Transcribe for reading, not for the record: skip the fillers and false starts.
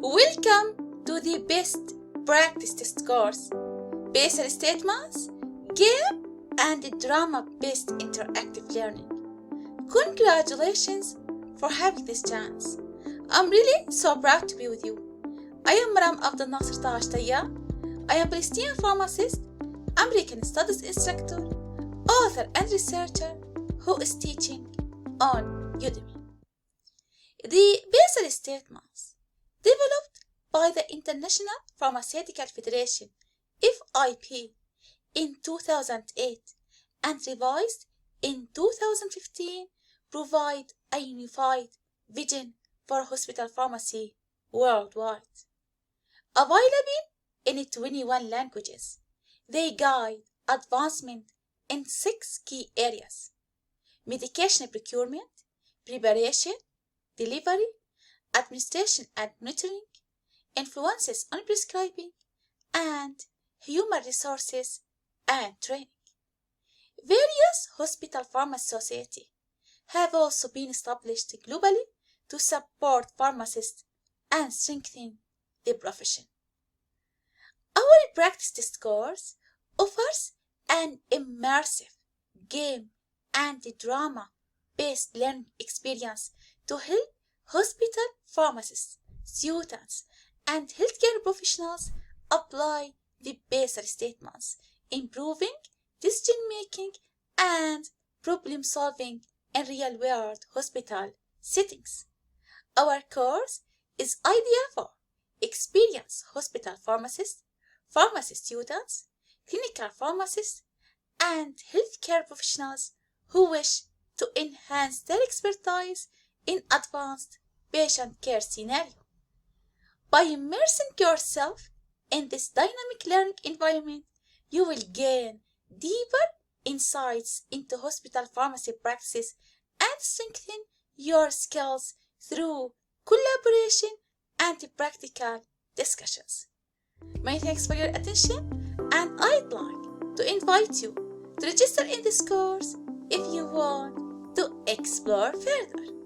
Welcome to the best practice test course, Basel Statements, Game and Drama-based interactive learning. Congratulations for having this chance. I'm really so proud to be with you. I am Maram Abdel Nasser Taj Tayya. I am Palestinian pharmacist, American studies instructor, author and researcher who is teaching on Udemy. The Basel Statements, developed by the International Pharmaceutical Federation (FIP) in 2008 and revised in 2015, provide a unified vision for hospital pharmacy worldwide. Available in 21 languages, they guide advancement in 6 key areas: medication procurement, preparation, delivery, administration and monitoring, influences on prescribing, and human resources and training. Various hospital pharmacy societies have also been established globally to support pharmacists and strengthen the profession. Our practice test course offers an immersive game and drama-based learning experience to help hospital pharmacists, students, and healthcare professionals apply the Basel Statements, improving decision-making and problem-solving in real-world hospital settings. Our course is ideal for experienced hospital pharmacists, pharmacy students, clinical pharmacists, and healthcare professionals who wish to enhance their expertise in advanced patient care scenario. By immersing yourself in this dynamic learning environment, you will gain deeper insights into hospital pharmacy practices and strengthen your skills through collaboration and practical discussions. Many thanks for your attention, and I'd like to invite you to register in this course if you want to explore further.